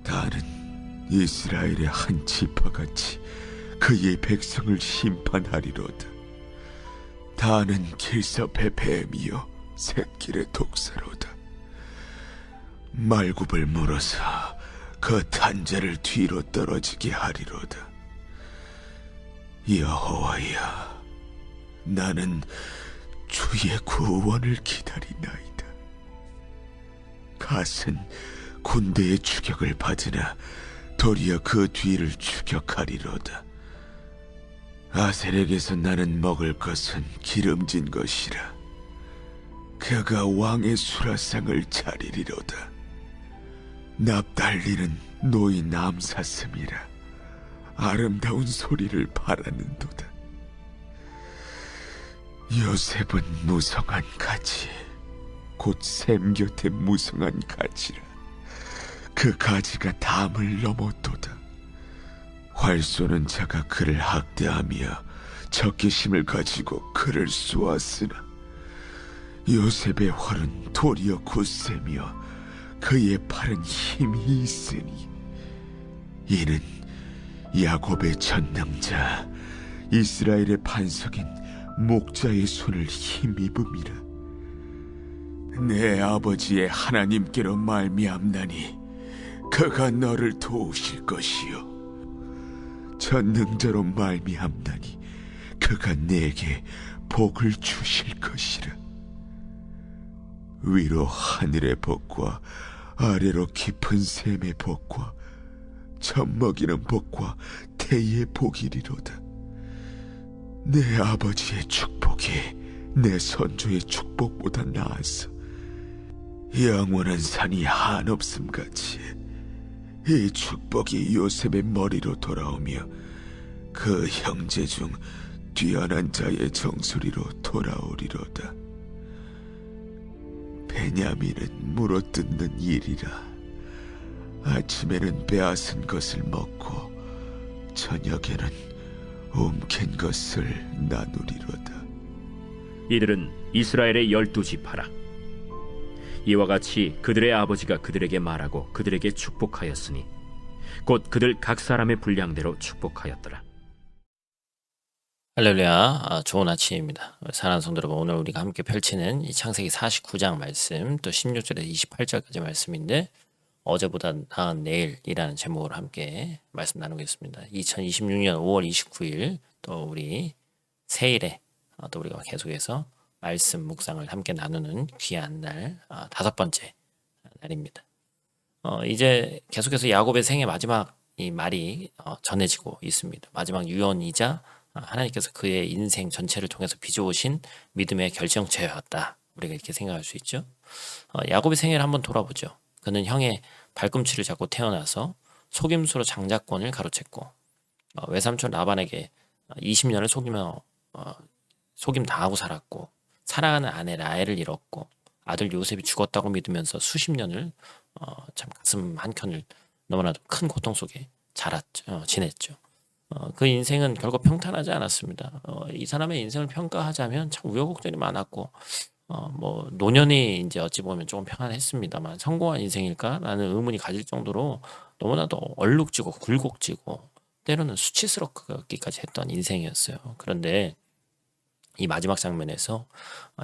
다는 이스라엘의 한 지파같이 그의 백성을 심판하리로다. 다는 길섭의 뱀이요 샛길의 독사로다. 말굽을 물어서 그 탄자를 뒤로 떨어지게 하리로다. 여호와야, 나는 주의 구원을 기다리나이다. 갓은 군대의 추격을 받으나 도리어 그 뒤를 추격하리로다. 아셀에게서 나는 먹을 것은 기름진 것이라. 그가 왕의 수라상을 차리리로다. 납달리는 노인 암사슴이라. 아름다운 소리를 바라는도다. 요셉은 무성한 가지, 곧 샘 곁에 무성한 가지라. 그 가지가 담을 넘었도다. 활 쏘는 자가 그를 학대하며 적개심을 가지고 그를 쏘았으나 요셉의 활은 도리어 굳세며 그의 팔은 힘이 있으니 이는 야곱의 전능자 이스라엘의 반석인 목자의 손을 힘입음이라. 내 아버지의 하나님께로 말미암나니 그가 너를 도우실 것이요 전능자로 말미암나니 그가 내게 복을 주실 것이라. 위로 하늘의 복과 아래로 깊은 샘의 복과 젖먹이는 복과 태의 복이리로다. 내 아버지의 축복이 내 선조의 축복보다 나아서 영원한 산이 한없음같이 이 축복이 요셉의 머리로 돌아오며 그 형제 중 뛰어난 자의 정수리로 돌아오리로다. 베냐민은 물어뜯는 일이라. 아침에는 빼앗은 것을 먹고 저녁에는 움킨 것을 나누리로다. 이들은 이스라엘의 12지파라. 이와 같이 그들의 아버지가 그들에게 말하고 그들에게 축복하였으니 곧 그들 각 사람의 분량대로 축복하였더라. 할렐루야, 좋은 아침입니다. 사랑하는 성도 여러분, 오늘 우리가 함께 펼치는 이 창세기 49장 말씀, 또 16절에서 28절까지 말씀인데 어제보다 나은 내일이라는 제목으로 함께 말씀 나누겠습니다. 2026년 5월 29일 또 우리 새일에 또 우리가 계속해서 말씀 묵상을 함께 나누는 귀한 날, 5번째 날입니다. 이제 계속해서 야곱의 생애 마지막 이 말이 전해지고 있습니다. 마지막 유언이자 하나님께서 그의 인생 전체를 통해서 빚어오신 믿음의 결정체였다. 우리가 이렇게 생각할 수 있죠. 야곱의 생애를 한번 돌아보죠. 그는 형의 발꿈치를 잡고 태어나서 속임수로 장자권을 가로챘고 외삼촌 라반에게 20년을 속이며 속임 당하고 살았고 사랑하는 아내 라헬을 잃었고 아들 요셉이 죽었다고 믿으면서 수십 년을 참 가슴 한켠을 너무나도 큰 고통 속에 지냈죠. 그 인생은 결국 평탄하지 않았습니다. 이 사람의 인생을 평가하자면 참 우여곡절이 많았고 뭐 노년이 이제 어찌 보면 조금 평안했습니다만 성공한 인생일까라는 의문이 가질 정도로 너무나도 얼룩지고 굴곡지고 때로는 수치스럽기까지 했던 인생이었어요. 그런데 이 마지막 장면에서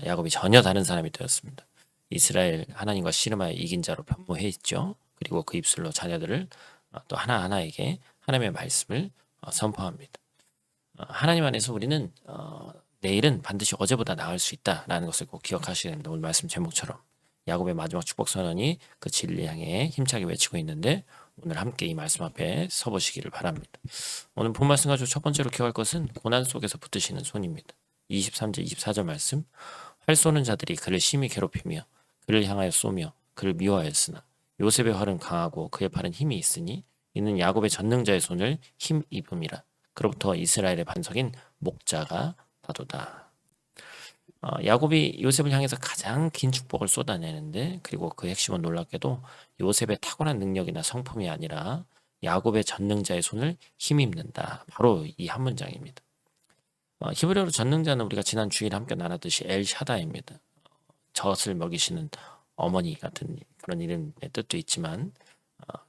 야곱이 전혀 다른 사람이 되었습니다. 이스라엘 하나님과 씨름하여 이긴 자로 변모해 있죠. 그리고 그 입술로 자녀들을 또 하나하나에게 하나님의 말씀을 선포합니다. 하나님 안에서 우리는 내일은 반드시 어제보다 나을 수 있다라는 것을 꼭 기억하셔야 됩니다. 오늘 말씀 제목처럼 야곱의 마지막 축복 선언이 그 진리 향해 힘차게 외치고 있는데 오늘 함께 이 말씀 앞에 서보시기를 바랍니다. 오늘 본 말씀 가지고 첫 번째로 기억할 것은 고난 속에서 붙드시는 손입니다. 23절 24절 말씀, 활 쏘는 자들이 그를 심히 괴롭히며 그를 향하여 쏘며 그를 미워하였으나 요셉의 활은 강하고 그의 팔은 힘이 있으니 이는 야곱의 전능자의 손을 힘입음이라. 그로부터 이스라엘의 반석인 목자가 나도다. 야곱이 요셉을 향해서 가장 긴 축복을 쏟아내는데 그리고 그 핵심은 놀랍게도 요셉의 탁월한 능력이나 성품이 아니라 야곱의 전능자의 손을 힘입는다. 바로 이 한 문장입니다. 히브리어로 전능자는 우리가 지난 주일에 함께 나눴듯이 엘샤다입니다. 젖을 먹이시는 어머니 같은 그런 이름의 뜻도 있지만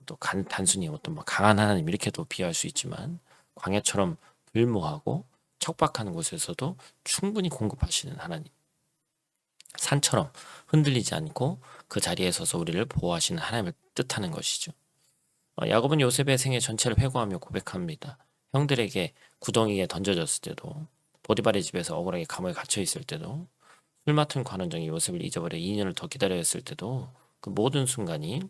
또 단순히 어떤 뭐 강한 하나님 이렇게도 비유할 수 있지만 광야처럼 불모하고 척박한 곳에서도 충분히 공급하시는 하나님, 산처럼 흔들리지 않고 그 자리에 서서 우리를 보호하시는 하나님을 뜻하는 것이죠. 야곱은 요셉의 생애 전체를 회고하며 고백합니다. 형들에게 구덩이에 던져졌을 때도, 보디발의 집에서 억울하게 감옥에 갇혀 있을 때도, 술 맡은 관원장이 요셉을 잊어버려 2년을 더 기다려야 했을 때도 그 모든 순간이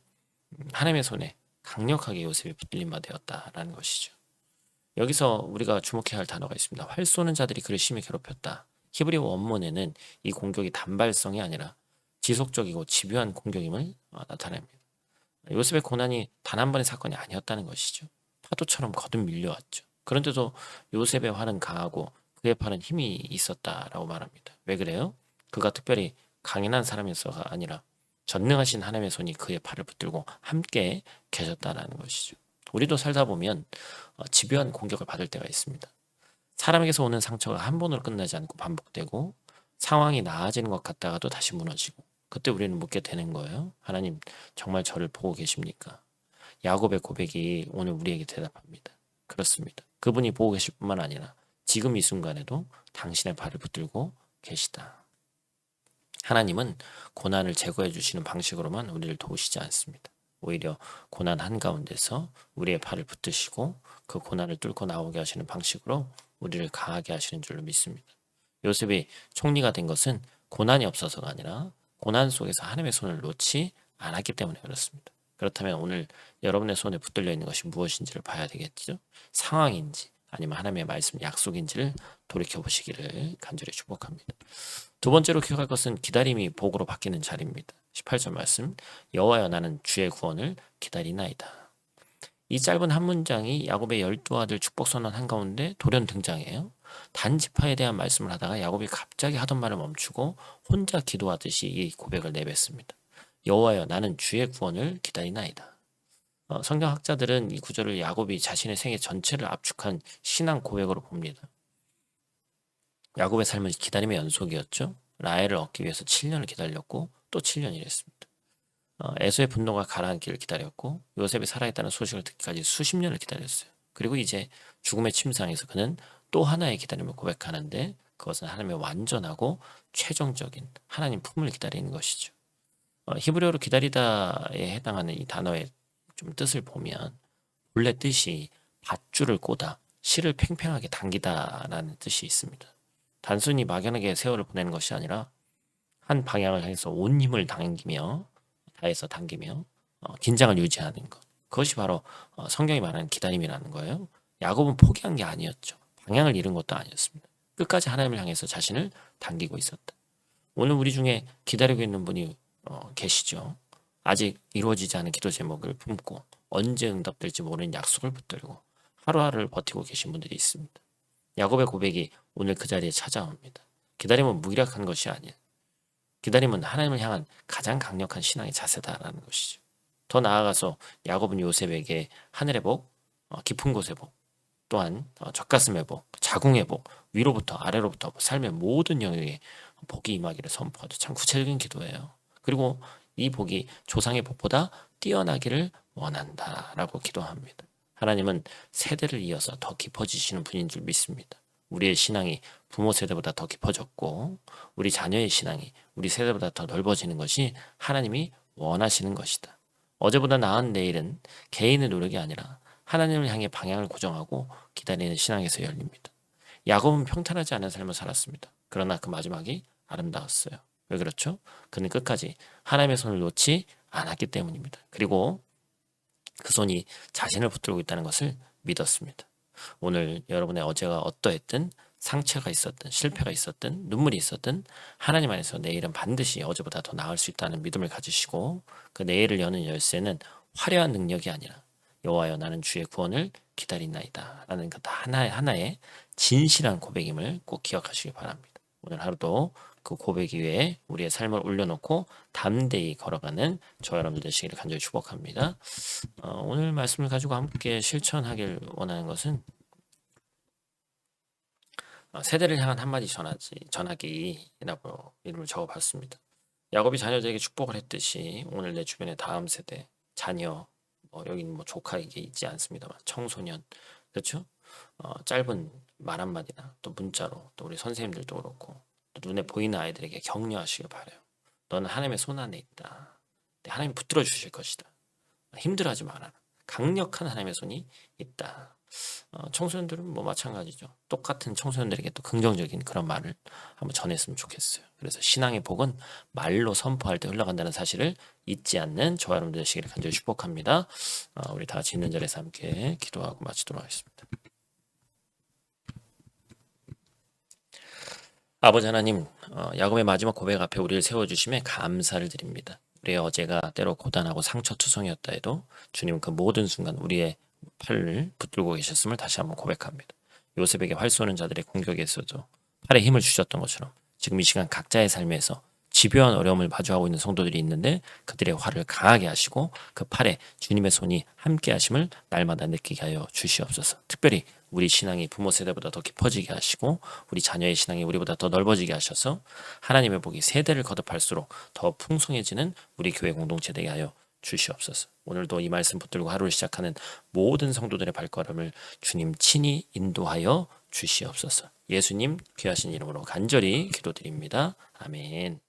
하나님의 손에 강력하게 요셉이 붙들린 바 되었다라는 것이죠. 여기서 우리가 주목해야 할 단어가 있습니다. 활 쏘는 자들이 그를 심히 괴롭혔다. 히브리어 원문에는 이 공격이 단발성이 아니라 지속적이고 집요한 공격임을 나타냅니다. 요셉의 고난이 단 한 번의 사건이 아니었다는 것이죠. 파도처럼 거듭 밀려왔죠. 그런데도 요셉의 활은 강하고 그의 팔은 힘이 있었다라고 말합니다. 왜 그래요? 그가 특별히 강인한 사람이어서가 아니라 전능하신 하나님의 손이 그의 팔을 붙들고 함께 계셨다라는 것이죠. 우리도 살다 보면 집요한 공격을 받을 때가 있습니다. 사람에게서 오는 상처가 한 번으로 끝나지 않고 반복되고 상황이 나아지는 것 같다가도 다시 무너지고 그때 우리는 묻게 되는 거예요. 하나님 정말 저를 보고 계십니까? 야곱의 고백이 오늘 우리에게 대답합니다. 그렇습니다. 그분이 보고 계실 뿐만 아니라 지금 이 순간에도 당신의 발을 붙들고 계시다. 하나님은 고난을 제거해 주시는 방식으로만 우리를 도우시지 않습니다. 오히려 고난 한가운데서 우리의 팔을 붙드시고 그 고난을 뚫고 나오게 하시는 방식으로 우리를 강하게 하시는 줄로 믿습니다. 요셉이 총리가 된 것은 고난이 없어서가 아니라 고난 속에서 하나님의 손을 놓지 않았기 때문에 그렇습니다. 그렇다면 오늘 여러분의 손에 붙들려 있는 것이 무엇인지를 봐야 되겠죠. 상황인지 아니면 하나님의 말씀 약속인지를 돌이켜보시기를 간절히 축복합니다. 두 번째로 기억할 것은 기다림이 복으로 바뀌는 자리입니다. 18절 말씀, 여호와여 나는 주의 구원을 기다리나이다. 이 짧은 한 문장이 야곱의 12아들 축복 선언 한가운데 돌연 등장해요. 단지파에 대한 말씀을 하다가 야곱이 갑자기 하던 말을 멈추고 혼자 기도하듯이 이 고백을 내뱉습니다. 여호와여 나는 주의 구원을 기다리나이다. 성경학자들은 이 구절을 야곱이 자신의 생애 전체를 압축한 신앙 고백으로 봅니다. 야곱의 삶은 기다림의 연속이었죠. 라헬을 얻기 위해서 7년을 기다렸고 또 7년 일했습니다. 에서의 분노가 가라앉기를 기다렸고 요셉이 살아있다는 소식을 듣기까지 수십 년을 기다렸어요. 그리고 이제 죽음의 침상에서 그는 또 하나의 기다림을 고백하는데 그것은 하나님의 완전하고 최종적인 하나님 품을 기다리는 것이죠. 히브리어로 기다리다에 해당하는 이 단어의 좀 뜻을 보면 본래 뜻이 밧줄을 꼬다 실을 팽팽하게 당기다라는 뜻이 있습니다. 단순히 막연하게 세월을 보내는 것이 아니라 한 방향을 향해서 온 힘을 다해서 당기며 긴장을 유지하는 것. 그것이 바로 성경이 말하는 기다림이라는 거예요. 야곱은 포기한 게 아니었죠. 방향을 잃은 것도 아니었습니다. 끝까지 하나님을 향해서 자신을 당기고 있었다. 오늘 우리 중에 기다리고 있는 분이 계시죠. 아직 이루어지지 않은 기도 제목을 품고 언제 응답될지 모르는 약속을 붙들고 하루하루를 버티고 계신 분들이 있습니다. 야곱의 고백이 오늘 그 자리에 찾아옵니다. 기다림은 무기력한 것이 아니에요. 기다림은 하나님을 향한 가장 강력한 신앙의 자세다라는 것이죠. 더 나아가서 야곱은 요셉에게 하늘의 복, 깊은 곳의 복, 또한 젖가슴의 복, 자궁의 복, 위로부터 아래로부터 삶의 모든 영역에 복이 임하기를 선포하죠. 참 구체적인 기도예요. 그리고 이 복이 조상의 복보다 뛰어나기를 원한다라고 기도합니다. 하나님은 세대를 이어서 더 깊어지시는 분인 줄 믿습니다. 우리의 신앙이 부모 세대보다 더 깊어졌고 우리 자녀의 신앙이 우리 세대보다 더 넓어지는 것이 하나님이 원하시는 것이다. 어제보다 나은 내일은 개인의 노력이 아니라 하나님을 향해 방향을 고정하고 기다리는 신앙에서 열립니다. 야곱은 평탄하지 않은 삶을 살았습니다. 그러나 그 마지막이 아름다웠어요. 왜 그렇죠? 그는 끝까지 하나님의 손을 놓지 않았기 때문입니다. 그리고 그 손이 자신을 붙들고 있다는 것을 믿었습니다. 오늘 여러분의 어제가 어떠했든 상처가 있었든 실패가 있었든 눈물이 있었든 하나님 안에서 내일은 반드시 어제보다 더 나을 수 있다는 믿음을 가지시고 그 내일을 여는 열쇠는 화려한 능력이 아니라 여호와여 나는 주의 구원을 기다리나이다 라는 그 하나의 진실한 고백임을 꼭 기억하시기 바랍니다. 오늘 하루도 그 고백 위에 우리의 삶을 올려놓고 담대히 걸어가는 저 여러분들 되시기를 간절히 축복합니다. 오늘 말씀을 가지고 함께 실천하길 원하는 것은 세대를 향한 한마디 전하기라고 이름을 적어봤습니다. 야곱이 자녀들에게 축복을 했듯이 오늘 내 주변의 다음 세대, 자녀, 여기는 뭐 조카 이게 있지 않습니다만 청소년, 그렇죠? 짧은 말 한마디나 또 문자로 또 우리 선생님들도 그렇고 또 눈에 보이는 아이들에게 격려하시길 바라요. 너는 하나님의 손 안에 있다. 하나님 붙들어 주실 것이다. 힘들어하지 말아라. 강력한 하나님의 손이 있다. 청소년들은 뭐 마찬가지죠. 똑같은 청소년들에게 또 긍정적인 그런 말을 한번 전했으면 좋겠어요. 그래서 신앙의 복은 말로 선포할 때 흘러간다는 사실을 잊지 않는 저와 여러분들 되시기를 간절히 축복합니다. 우리 다 같이 있는 자리에서 함께 기도하고 마치도록 하겠습니다. 아버지 하나님, 야곱의 마지막 고백 앞에 우리를 세워주심에 감사를 드립니다. 우리의 어제가 때로 고단하고 상처투성이었다 해도 주님 그 모든 순간 우리의 팔을 붙들고 계셨음을 다시 한번 고백합니다. 요셉에게 활 쏘는 자들의 공격에서도 팔에 힘을 주셨던 것처럼 지금 이 시간 각자의 삶에서 집요한 어려움을 마주하고 있는 성도들이 있는데 그들의 활을 강하게 하시고 그 팔에 주님의 손이 함께 하심을 날마다 느끼게 하여 주시옵소서. 특별히 우리 신앙이 부모 세대보다 더 깊어지게 하시고 우리 자녀의 신앙이 우리보다 더 넓어지게 하셔서 하나님의 복이 세대를 거듭할수록 더 풍성해지는 우리 교회 공동체 되게 하여 주시옵소서. 오늘도 이 말씀 붙들고 하루를 시작하는 모든 성도들의 발걸음을 주님 친히 인도하여 주시옵소서. 예수님 귀하신 이름으로 간절히 기도드립니다. 아멘.